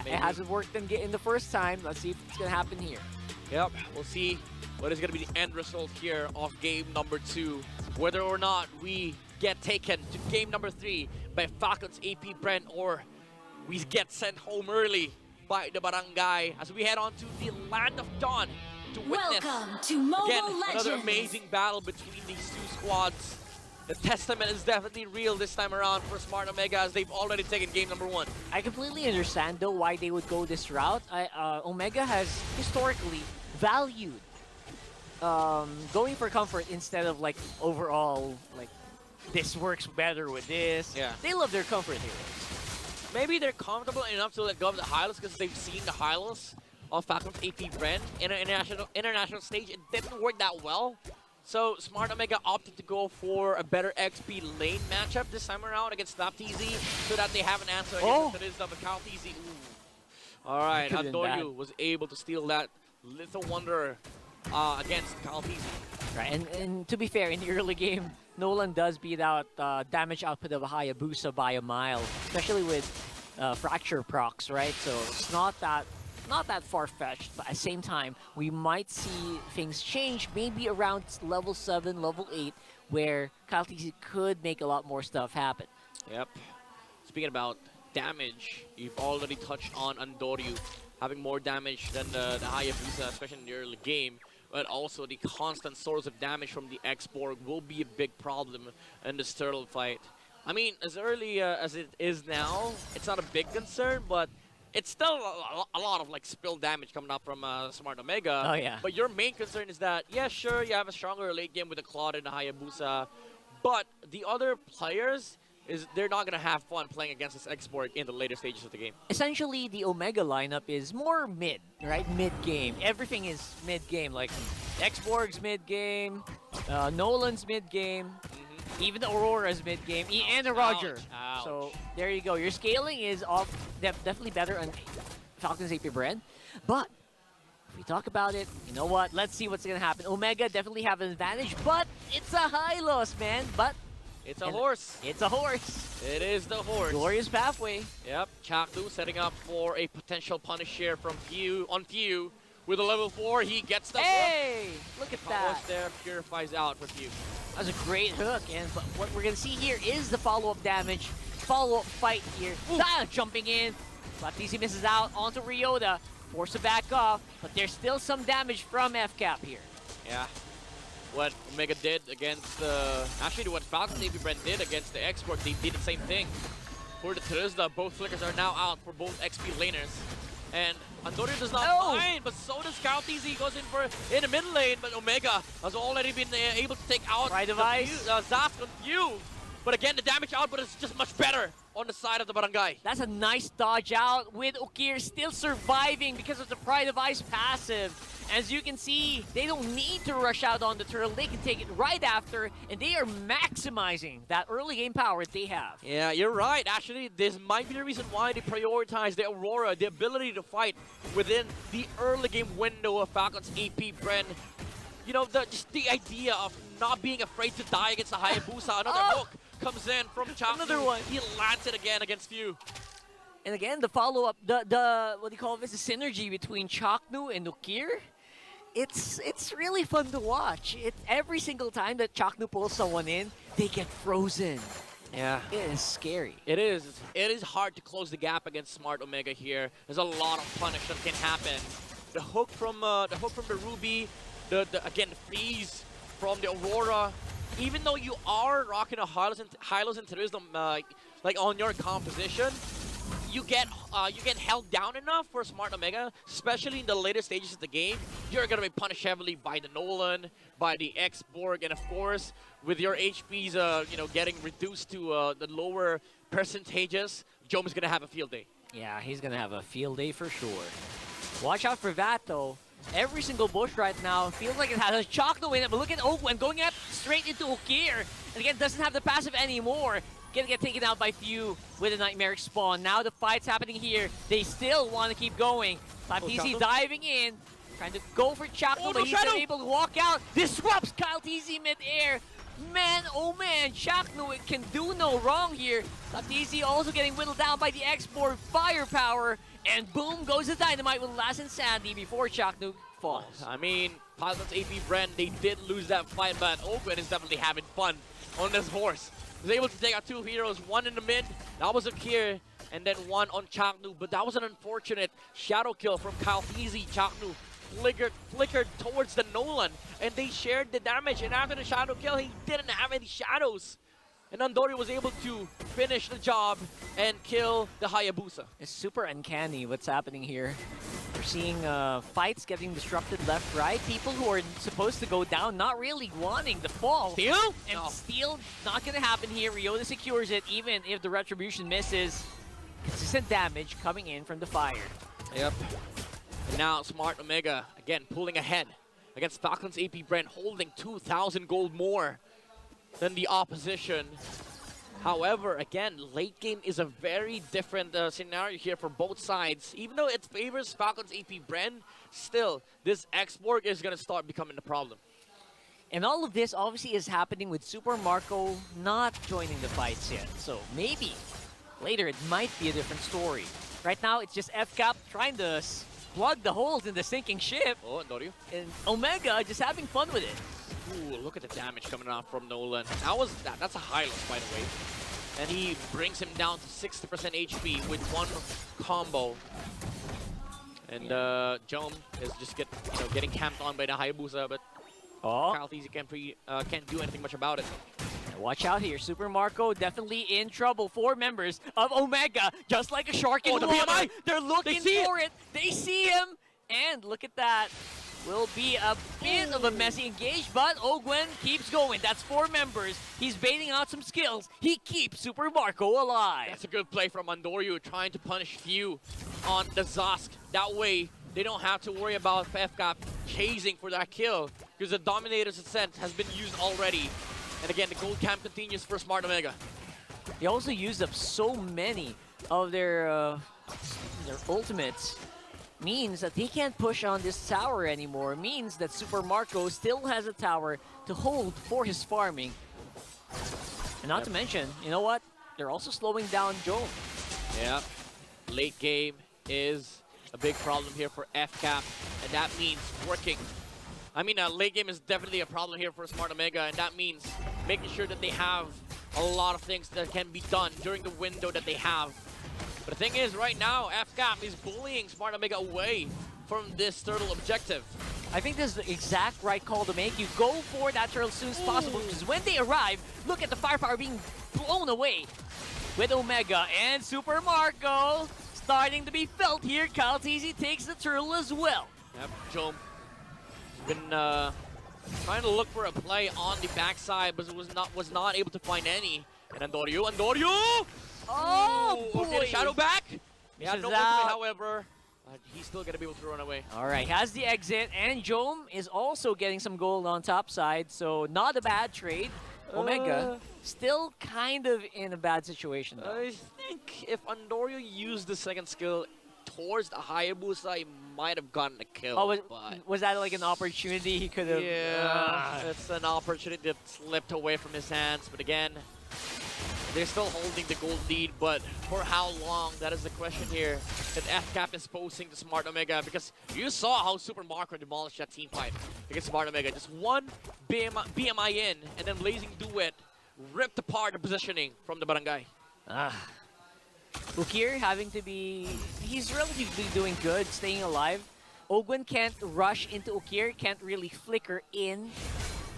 Maybe. It hasn't worked in the first time. Let's see if it's going to happen here. Yep, we'll see what is going to be the end result here of game number 2. Whether or not we get taken to game number 3 by Falcons AP Brent, or we get sent home early by the Barangay as we head on to the Land of Dawn to witness Welcome to Mobile again Legends. another amazing battle between these two squads. The testament is definitely real this time around for Smart Omega as they've already taken game number 1. I completely understand, though, why they would go this route. Omega has historically valued going for comfort instead of, like, overall, like, this works better with this. Yeah. They love their comfort heroes. Maybe they're comfortable enough to let go of the Hylos because they've seen the Hylos of Falcons AP Brand in an international stage. It didn't work that well. So Smart Omega opted to go for a better XP lane matchup this time around against SnapTZ so that they have an answer against Theresa, but CalTZ. Alright, Andoryu was able to steal that Little Wonder against CalTZ. Right, and to be fair, in the early game, Nolan does beat out damage output of a Hayabusa by a mile, especially with fracture procs, right? So it's not that far-fetched, but at the same time, we might see things change maybe around level 7, level 8, where CalTZ could make a lot more stuff happen. Yep. Speaking about damage, you've already touched on Andoryu having more damage than the Hayabusa, especially in the early game. But also the constant source of damage from the X-Borg will be a big problem in this turtle fight. I mean, as early as it is now, it's not a big concern, but it's still a lot of like spill damage coming up from Smart Omega. Oh yeah. But your main concern is that, yeah, sure, you have a stronger late game with the Claude and the Hayabusa, but the other players, they're not going to have fun playing against this X-Borg in the later stages of the game. Essentially, the Omega lineup is more mid, right? Mid-game. Everything is mid-game. Like, X-Borg's mid-game, Nolan's mid-game, even the Aurora's mid-game, and the Roger. Ouch. So, there you go. Your scaling is definitely better on Falcons AP Brand. But, if we talk about it, you know what? Let's see what's going to happen. Omega definitely have an advantage, but it's a high loss, man. But it's a horse. It's a horse. It is the horse. Glorious pathway. Yep, Chakdu setting up for a potential punish here from Few on Few with a level 4. He gets the Hey, look at that. Powers there, purifies out for Few. That was a great hook, and but what we're gonna see here is the follow-up damage, follow-up fight here. Jumping in, but DC misses out onto Ryota, forced to back off, but there's still some damage from Fcap here. Yeah. What Omega did against actually what Falcons AP Brand did against the X-Borg, they did the same thing. For the Theresa, both flickers are now out for both XP laners. And Andoryu does not mind, but so does CalTZ. He goes in the mid lane, but Omega has already been able to take out Zaf on Few. But again, the damage output is just much better on the side of the Barangay. That's a nice dodge out with Ukir still surviving because of the Pride of Ice passive. As you can see, they don't need to rush out on the turtle. They can take it right after, and they are maximizing that early game power they have. Yeah, you're right. Actually, this might be the reason why they prioritize the Aurora, the ability to fight within the early game window of Falcons AP Bren. You know, just the idea of not being afraid to die against the Hayabusa. Another hook comes in from Chakdu. Another one. He lands it again against Few. And again, the follow-up, the what do you call this, the synergy between Chaknu and Ukir. It's really fun to watch. Every single time that Chaknu pulls someone in, they get frozen. Yeah. It is scary. It is. It is hard to close the gap against Smart Omega here. There's a lot of punish that can happen. The hook from the Ruby, again the freeze from the Aurora. Even though you are rocking a Hylos and Theresa like on your composition, you get held down enough for Smart Omega, especially in the later stages of the game. You're gonna be punished heavily by the Nolan, by the X-Borg, and of course, with your HPs, getting reduced to the lower percentages, Jome is gonna have a field day. Yeah, he's gonna have a field day for sure. Watch out for that though. Every single bush right now feels like it has a Chaknu in it, but look at Ogwen going up straight into Ukir, and again doesn't have the passive anymore. Gonna get taken out by Few with a Nightmaric Spawn. Now the fight's happening here. They still want to keep going. TC diving in, trying to go for Chaknu, but he's not able to walk out. Disrupts CalTZ mid-air. Man, oh man, Chaknu can do no wrong here. TC also getting whittled down by the X-Borg firepower. And boom goes the dynamite with Last Insanity before Chaknu falls. I mean, Pilots AP Bren, they did lose that fight, but Ogwen is definitely having fun on this horse. He was able to take out 2 heroes, one in the mid, that was Akir, and then one on Chaknu. But that was an unfortunate shadow kill from Kalfizi. Chaknu flickered towards the Nolan, and they shared the damage. And after the shadow kill, he didn't have any shadows. And Andori was able to finish the job and kill the Hayabusa. It's super uncanny what's happening here. We're seeing fights getting disrupted left, right. People who are supposed to go down not really wanting to fall. Steal? And No. steal not going to happen here. Ryota secures it even if the Retribution misses. Consistent damage coming in from the fire. Yep. And now Smart Omega, again, pulling ahead against Falcons AP Brent, holding 2,000 gold more than the opposition. However, again, late game is a very different scenario here for both sides. Even though it favors Falcons AP Bren, still, this X-Borg is going to start becoming the problem. And all of this obviously is happening with Super Marco not joining the fights yet. So maybe later it might be a different story. Right now, it's just Fcap trying to plug the holes in the sinking ship. Oh, Norio. And Omega just having fun with it. Ooh, look at the damage coming out from Nolan. That's a high loss, by the way. And he brings him down to 60% HP with one combo. And Jom is just getting camped on by the Hayabusa, but Kalfizi can't do anything much about it. Watch out here, Super Marco definitely in trouble. 4 members of Omega, just like a shark in the water. BMI! They're looking for it. They see him, and look at that. Will be a bit of a messy engage, but Ogwen keeps going. That's 4 members. He's baiting out some skills. He keeps Super Marco alive. That's a good play from Andoryu, trying to punish Few on the Zosk. That way, they don't have to worry about Fcap chasing for that kill, because the Dominator's Ascent has been used already. And again, the gold camp continues for Smart Omega. They also used up so many of their ultimates. Means that they can't push on this tower anymore. Means that Super Marco still has a tower to hold for his farming. And not to mention, you know what? They're also slowing down Joe. Yeah, late game is a big problem here for Fcap, and that means working. I mean, late game is definitely a problem here for Smart Omega, and that means making sure that they have a lot of things that can be done during the window that they have. But the thing is, right now, Fcap is bullying Smart Omega away from this turtle objective. I think this is the exact right call to make. You go for that turtle as soon as possible, because when they arrive, look at the firepower being blown away with Omega and Super Marco starting to be felt here. Kalfizi takes the turtle as well. Yep, Jom has been trying to look for a play on the backside, but was not able to find any. And Andoryu! Oh, boy! Okay, shadow back. Yeah, no ultimate, however. He's still going to be able to run away. All right, has the exit, and Jom is also getting some gold on top side, so not a bad trade. Omega still kind of in a bad situation, though. I think if Andoryu used the second skill towards the Hayabusa, he might have gotten a kill. Oh, but was that like an opportunity he could have? yeah, it's an opportunity that slipped away from his hands. But again, they're still holding the gold lead, but for how long? That is the question here that Fcap is posing to Smart Omega, because you saw how Super Marco demolished that team fight against Smart Omega. Just one BMI in, and then Blazing Duet ripped apart the positioning from the barangay. Ukir having to be... He's relatively doing good, staying alive. Ogwen can't rush into Ukir, can't really flicker in,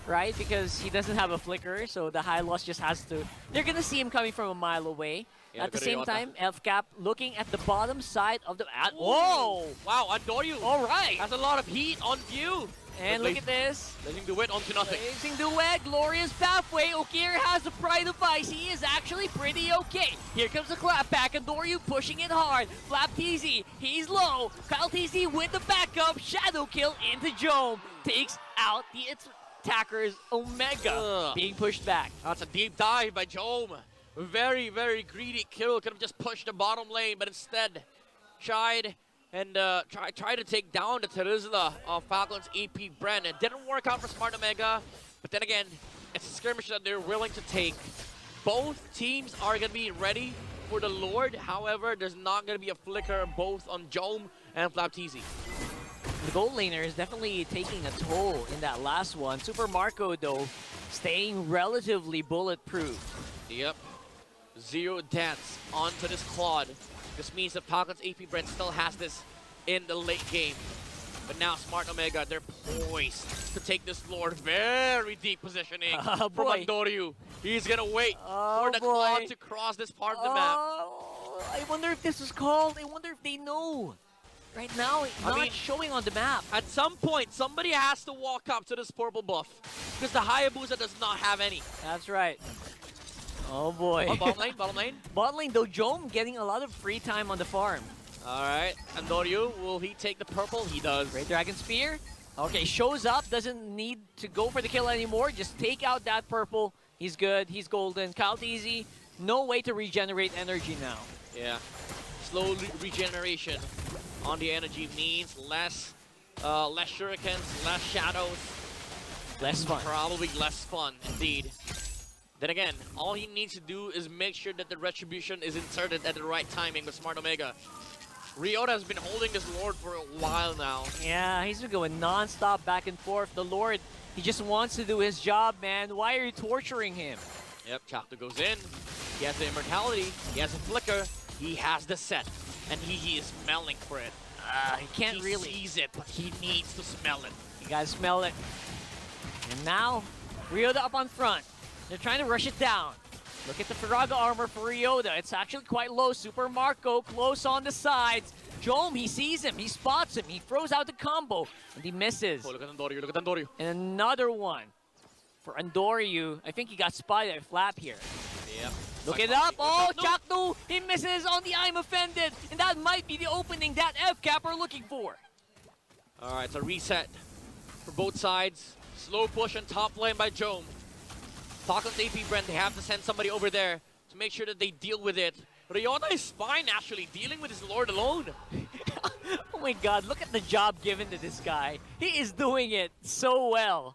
right? Because he doesn't have a flicker, so the high loss just has to... They're gonna see him coming from a mile away. Yeah, at the same Ryota. time, Fcap looking at the bottom side of the... Whoa! Wow, Andoryu All right! has a lot of heat on view. And look at this. Blazing Duet onto nothing. Blazing Duet, glorious pathway. Ukir has the pride of ice. He is actually pretty okay. Here comes the clap back. Andoryu pushing it hard. Flap TZ, he's low. Kyle TZ with the backup. Shadow kill into Jome. Takes out the attackers. Omega being pushed back. That's a deep dive by Jome. Very, very greedy kill. Could have just pushed the bottom lane, but instead tried and try to take down the Terizla of Falcons AP Bren. It didn't work out for Smart Omega, but then again, it's a skirmish that they're willing to take. Both teams are going to be ready for the Lord. However, there's not going to be a flicker both on Jome and Flapteezy. The gold laner is definitely taking a toll in that last one. Super Marco, though, staying relatively bulletproof. Yep. 0 deaths onto this Claude. This means that Falcon's AP Brent still has this in the late game. But now Smart Omega, they're poised to take this Lord. Very deep positioning from Andoryu. He's going to wait for the Claude to cross this part of the map. I wonder if this is called. I wonder if they know. Right now, it's not showing on the map. At some point, somebody has to walk up to this purple buff because the Hayabusa does not have any. That's right. Oh boy. Oh, bottom lane, bottom lane. Bottom lane, though, Jome getting a lot of free time on the farm. All right, Andoryu, will he take the purple? He does. Great Dragon Spear. Okay, shows up, doesn't need to go for the kill anymore. Just take out that purple. He's good, he's golden. Kalteezy, no way to regenerate energy now. Yeah, slow regeneration on the energy means less shurikens, less shadows. Less fun. Probably less fun, indeed. Then again, all he needs to do is make sure that the Retribution is inserted at the right timing with Smart Omega. Ryota has been holding this Lord for a while now. Yeah, he's been going non-stop back and forth. The Lord, he just wants to do his job, man. Why are you torturing him? Yep, Chakta goes in. He has the immortality. He has a flicker. He has the set. And he is smelling for it. He can't really. He sees it, but he needs to smell it. You guys smell it. And now, Ryota up on front. They're trying to rush it down. Look at the Firaga armor for Ryota. It's actually quite low. Super Marco close on the sides. Jome, he sees him. He spots him. He throws out the combo. And he misses. Oh, look at Andoryu. Look at Andoryu. And another one for Andoryu. I think he got spotted at Flap here. Yep. Look it up. Oh, Chaktu, he misses on the I'm offended. And that might be the opening that Fcap are looking for. All right, so reset for both sides. Slow push on top lane by Jome. Falcon's AP Brent, they have to send somebody over there to make sure that they deal with it. Ryota is fine, actually, dealing with his Lord alone. Oh my god, look at the job given to this guy. He is doing it so well.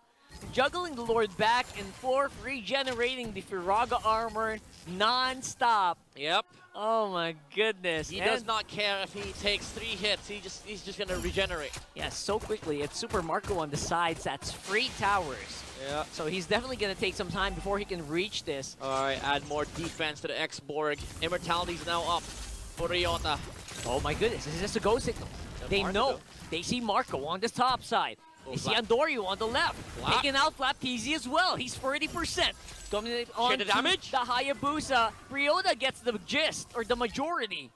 Juggling the Lord back and forth, regenerating the Firaga armor non-stop. Yep. Oh my goodness. He does not care if he takes 3 hits. He's just gonna regenerate. Yeah, so quickly. It's Super Marco on the sides. That's free towers. Yeah. So he's definitely gonna take some time before he can reach this. All right, add more defense to the X-Borg. Immortality's now up for Ryota. Oh my goodness, this is just a go signal. They know. They see Marco on the top side. They see Andoryu on the left. Taking out Flapteezy as well. He's 40%. Coming on the damage? The Hayabusa. Ryota gets the gist, or the majority,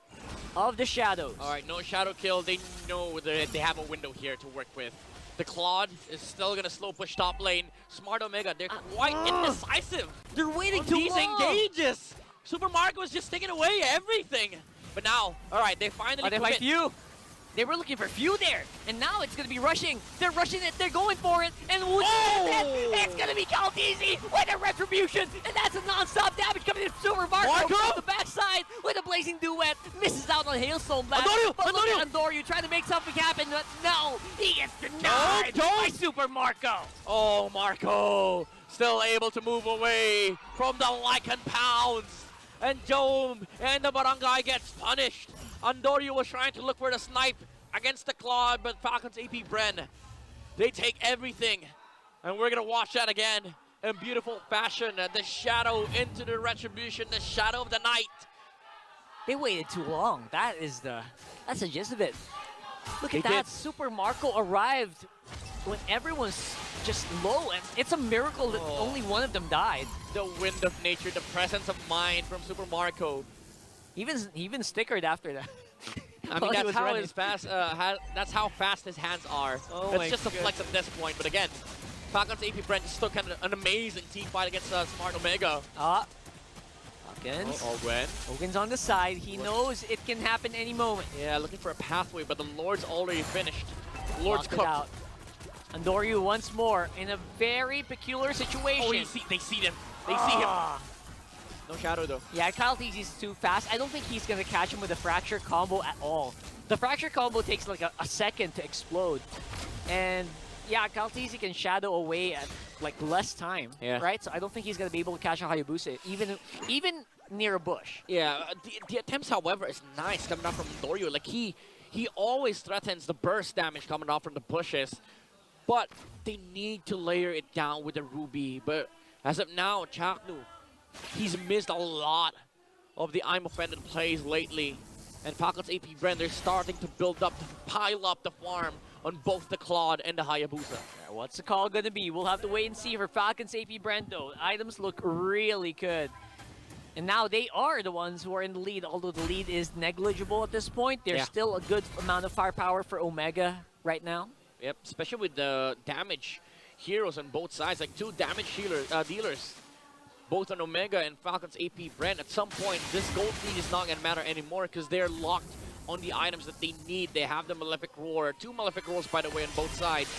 of the shadows. All right, no shadow kill. They know that they have a window here to work with. The Claude is still going to slow push top lane. Smart Omega, they're quite indecisive. They're waiting too these long. Engages. Super Marco is just taking away everything. But now, all right, they finally commit. Few. They were looking for few there, and now it's going to be rushing. They're rushing it. They're going for it. And it's going to be Kalteezy with a retribution, and that's a non-stop damage coming in. Super Marco from the backside with a blazing duet. Misses out on Hailstone Blast. But look at Andoryu trying to make something happen, but no, he gets denied by Super Marco. Oh, Marco still able to move away from the Lycan Pounds. And Jome and the Barangay gets punished. Andoryu was trying to look for the snipe against the Claude, but Falcon's AP Bren, they take everything. And we're going to watch that again in beautiful fashion. The shadow into the retribution, the shadow of the night. They waited too long. That's the gist of it. Look at that. Super Marco arrived when everyone's just low, and it's a miracle that only one of them died. The wind of nature, the presence of mind from Super Marco. He even stickered after that. I mean, that's how his that's how fast his hands are. It's just a flex at this point. But again, Falcon's AP Brent is still kind of an amazing team fight against Smart Omega. Hawkins. Ogwen's on the side. He knows it can happen any moment. Yeah, looking for a pathway, but the Lord's already finished. Lord's cooked. Out. Andoryu once more in a very peculiar situation. Oh, they see him. They see him. No shadow though. Yeah, Kalteezy's too fast. I don't think he's gonna catch him with a fracture combo at all. The fracture combo takes like a second to explode. And yeah, Kalteezy can shadow away at like less time. Yeah. Right? So I don't think he's gonna be able to catch a Hayabusa. Even near a bush. Yeah, the attempts, however, is nice coming out from Dorio. Like, he always threatens the burst damage coming off from the bushes. But they need to layer it down with the Ruby. But as of now, Chaknu, he's missed a lot of the I'm Offended plays lately. And Falcon's AP Brand, they're starting to build up, to pile up the farm on both the Claude and the Hayabusa. What's the call going to be? We'll have to wait and see for Falcon's AP Brand, though. Items look really good. And now they are the ones who are in the lead, although the lead is negligible at this point. There's still a good amount of firepower for Omega right now. Yep, especially with the damage heroes on both sides, like 2 damage dealers, both on Omega and Falcon's AP Brand. At some point, this gold lead is not going to matter anymore because they're locked on the items that they need. They have the Malefic Roar, 2 Malefic Roars, by the way, on both sides.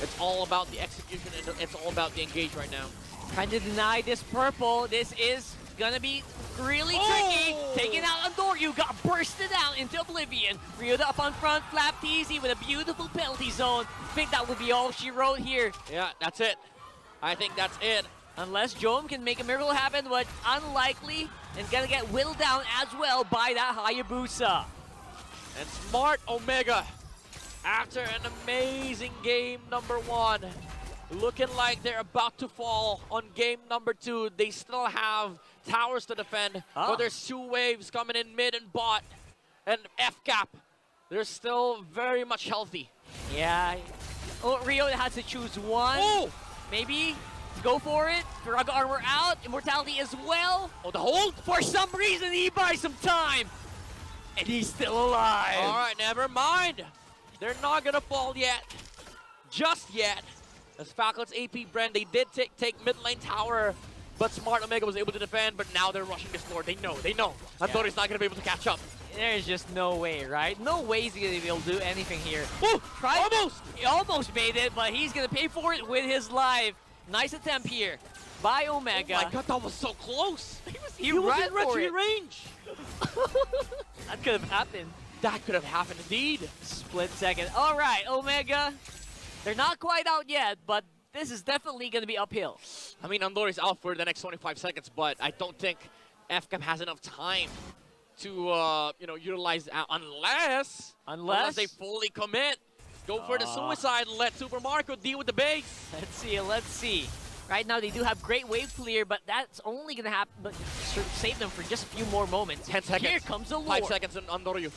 It's all about the execution, and it's all about the engage right now. Trying to deny this purple. This is gonna be really tricky. Taking out Andoryu, got bursted out into oblivion. Ryoda up on front, flapped easy with a beautiful penalty zone. I think that would be all she wrote here. Yeah, that's it. I think that's it. Unless Jom can make a miracle happen, but unlikely, and gonna get whittled down as well by that Hayabusa. And Smart Omega, after an amazing game number 1, looking like they're about to fall on game number 2. They still have towers to defend, but there's 2 waves coming in mid and bot. And Fcap, they're still very much healthy. Yeah. Oh, Rio has to choose one. Oh! Maybe go for it. Drug armor out. Immortality as well. Oh, the hold? For some reason, he buys some time. And he's still alive. All right, never mind. They're not going to fall yet. Just yet. As Falcon's AP Brand, they did take mid lane tower, but Smart Omega was able to defend, but now they're rushing this floor. They know. Andori's not going to be able to catch up. There's just no way, right? No way he's going to be able to do anything here. Ooh, almost! He almost made it, but he's going to pay for it with his life. Nice attempt here by Omega. Oh my god, that was so close. He was ran in for retreat it. range. That could have happened. That could have happened indeed. Split second. All right, Omega. They're not quite out yet, but this is definitely going to be uphill. I mean, Andori's out for the next 25 seconds, but I don't think Fcap has enough time to, utilize unless they fully commit. Go for the suicide and let Super Marco deal with the base. Let's see. Right now, they do have great wave clear, but that's only going to happen, but save them for just a few more moments. 10 seconds. Here comes the lure. 5 seconds on Andoryu.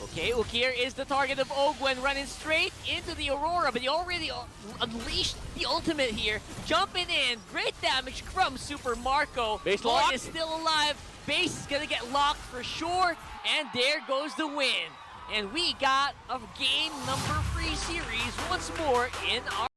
Okay, Ukir is the target of Ogwen, running straight into the Aurora, but he already unleashed the ultimate here. Jumping in, great damage from Super Marco. Base Lloyd lock. is still alive. Base is gonna get locked for sure, and there goes the win. And we got a game number 3 series once more in our